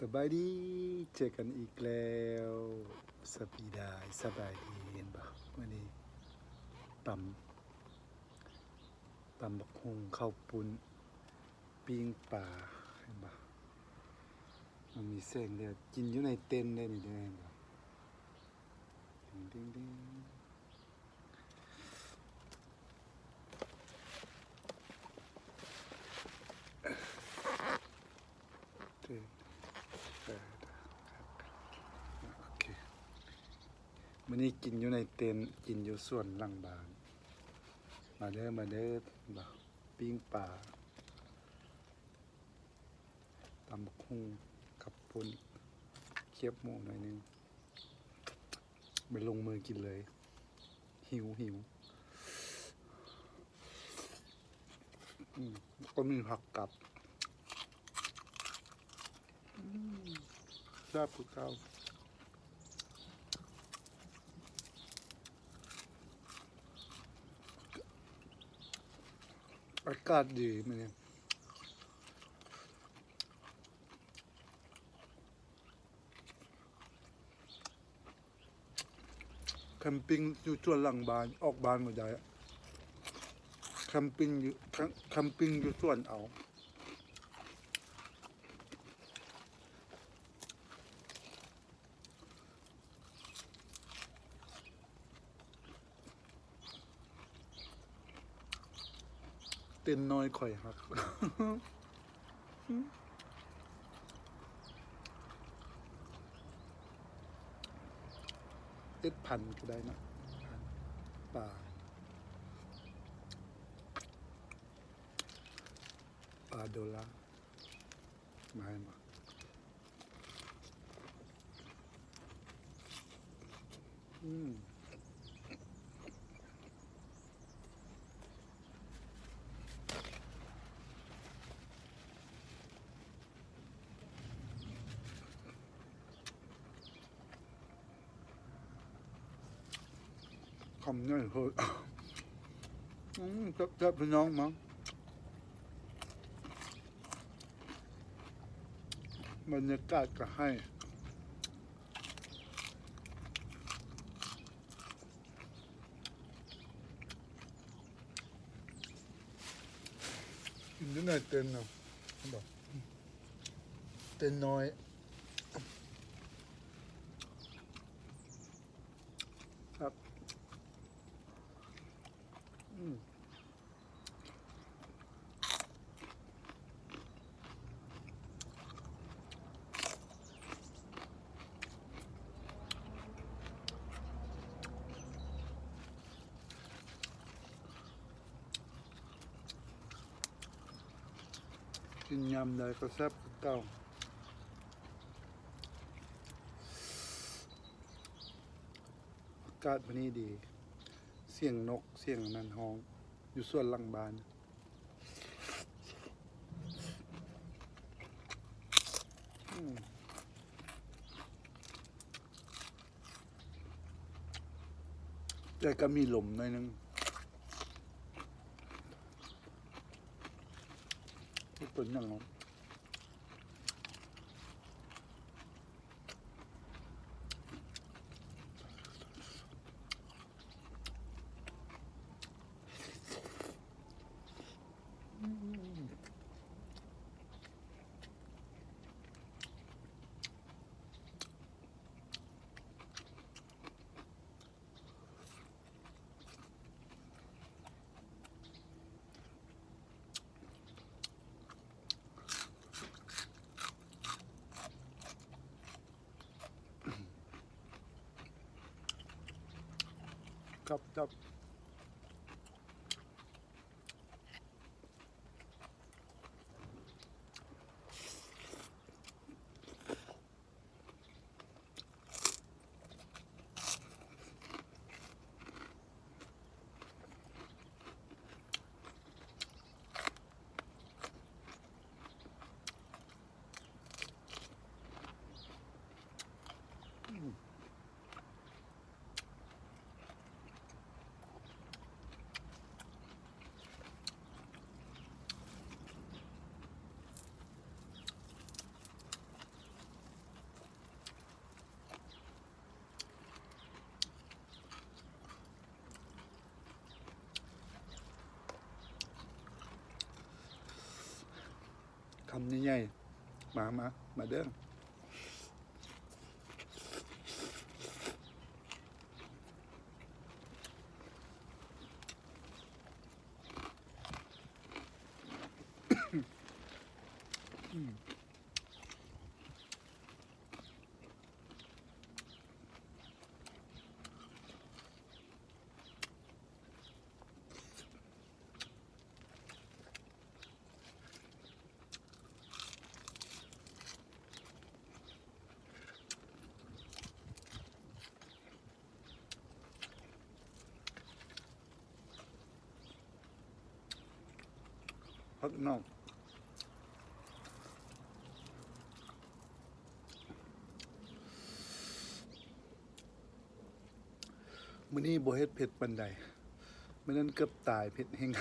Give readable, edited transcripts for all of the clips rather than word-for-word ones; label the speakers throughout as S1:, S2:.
S1: สบายดีเจอกันอีกแล้วสปีดายสบายดีเห็นปะวันนี้ตำบักฮุงข้าวปุ้นปิ้งปลาเห็นปะมันมีแสงเดียวกินอยู่ในเต็นท์ได้นี่ได้เห็นปะดิ้งเต็นท์โอเควันนี้กินอยู่ในเต็นท์กินอยู่ส่วนหลังบ้านมาเด้อบ่ปิ้งปลาตำบักฮุงกับปุ้นเคี่ยวหมูหน่อยนึงไปลงมือกินเลยหิวก็มีผักกับแซ่บคือเก่าอากาศดีมันเนี่ยแคมปิ้งอยู่ส่วนหลังบ้านออกบ้านมาได้แคมปิ้งอยู่ส่วนเอาเต้นน้อยข่อยครับ1,000ก็ได้นะป่า$1มาให้มาคำนี้คือจับพี่น้องมั้งบรรยากาศก็ให้กินได้เต็นเนาะบอกเต็นน้อยครับกินยำได้ก็แซ่บคือเก่าอากาศวันนี้ดีเสียงนกเสียงนันฮ้องอยู่ส่วนหลังบ้านแต่ก็มีลมหน่อยนึงเป็นอย่างนั้นครับ ำใหญ่ๆมาเด้อพักนอกมื้อนี้บ่เฮ็ดเผ็ดปานใดมื้อนั้นเกือบตายเผ็ดแฮง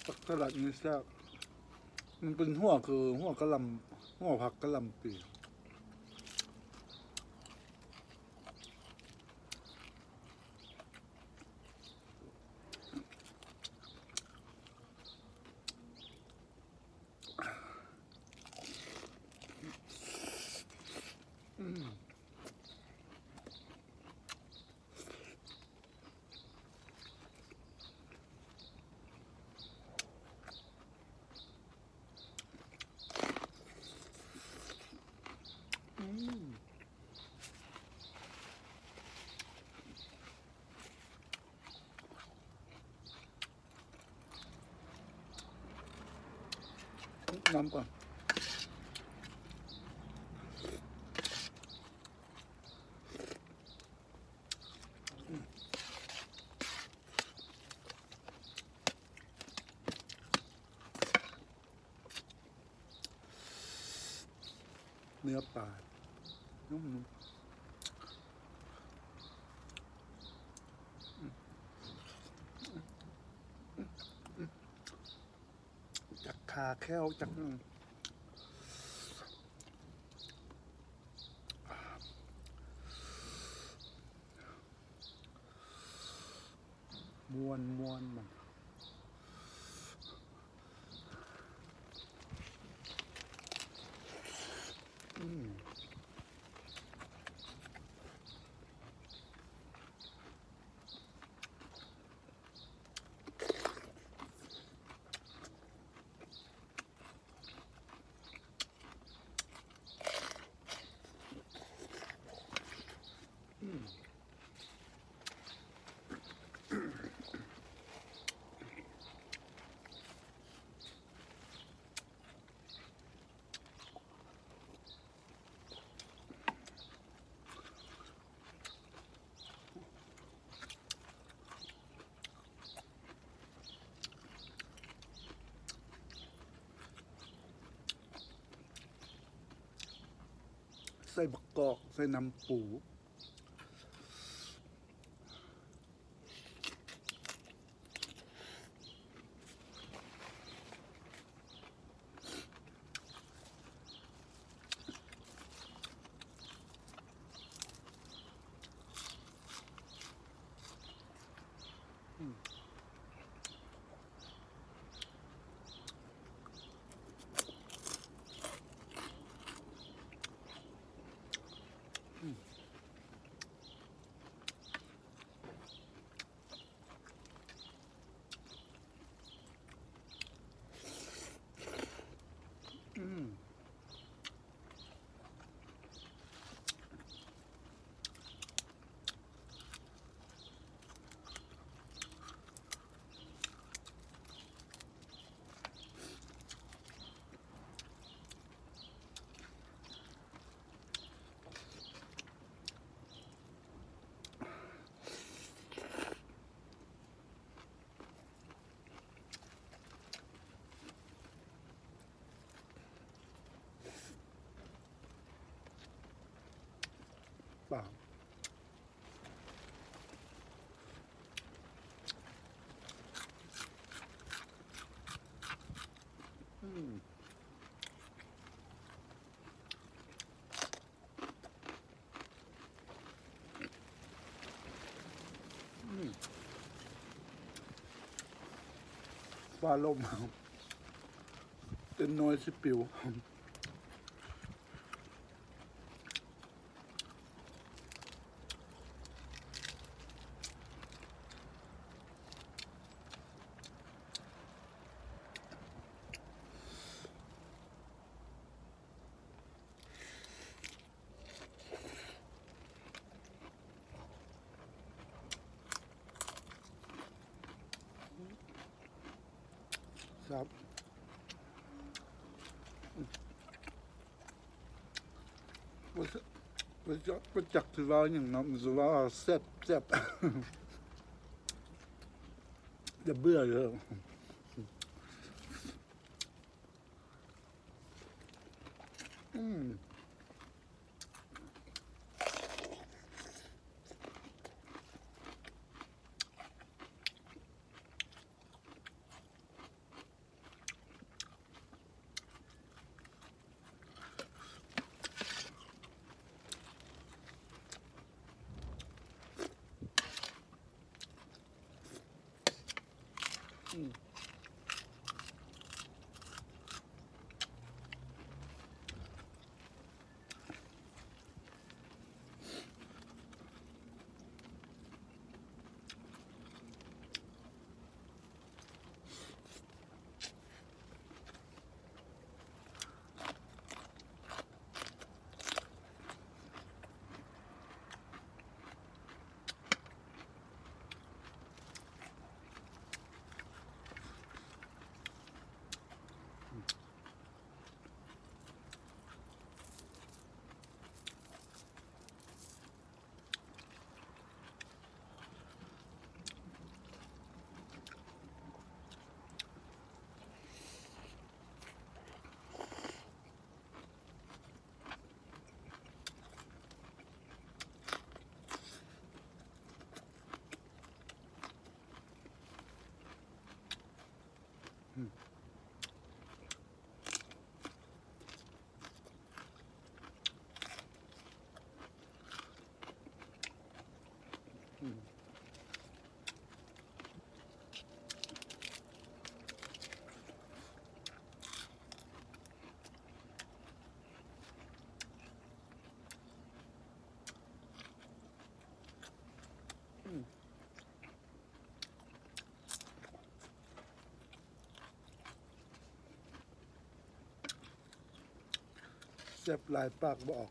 S1: ผักสลัดนี่แซ่บมันเป็นหัวคือหัวกะหล่ำหัวผักกะหล่ำปีน้ำก่อนเนื้อปลานุ่มๆจากขาแค้วจากม้วนมันใส่บักกอกใส่น้ำปู ฟ้าลมเต็นน้อยสิปิวครับว่าจักถือว่าอย่างนั้นถือว่าแซ่บแซ่บจะเบื่อเลยแซ่บหลายปากบอก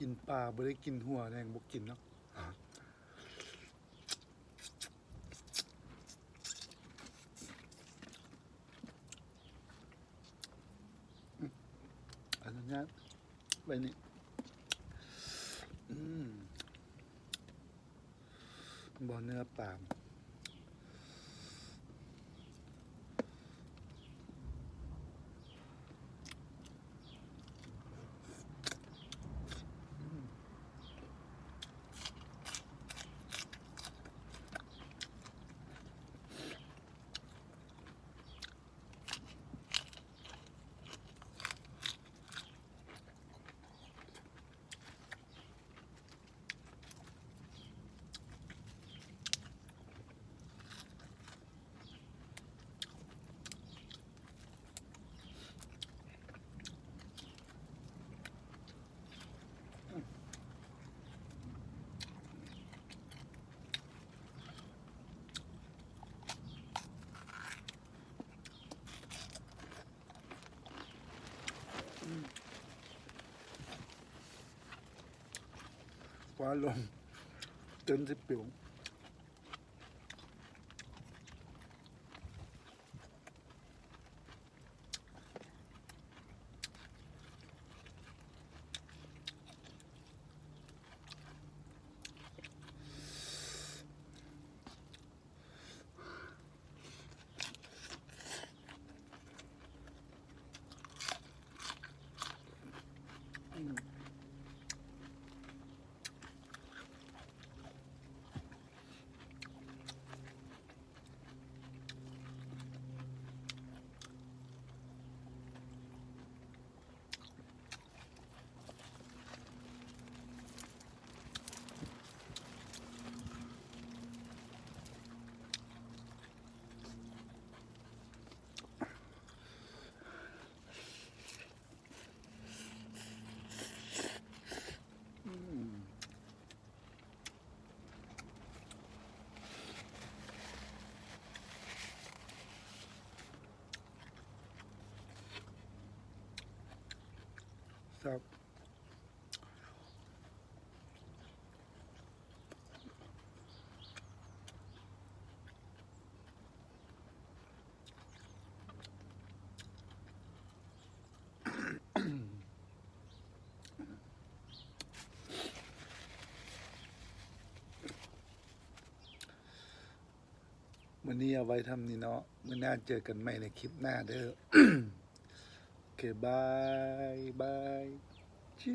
S1: กินปลาไม่ได้กินหัวแดงบกกินเนาะอันนี้ไปนี่บอเนื้อปลา ฟ้าลงจนสิปิวครับวันนี้เอาไว้ทำนี่เนาะมื้อหน้าเจอกันใหม่ในคลิปหน้าเด้อ โอเคบายบายชี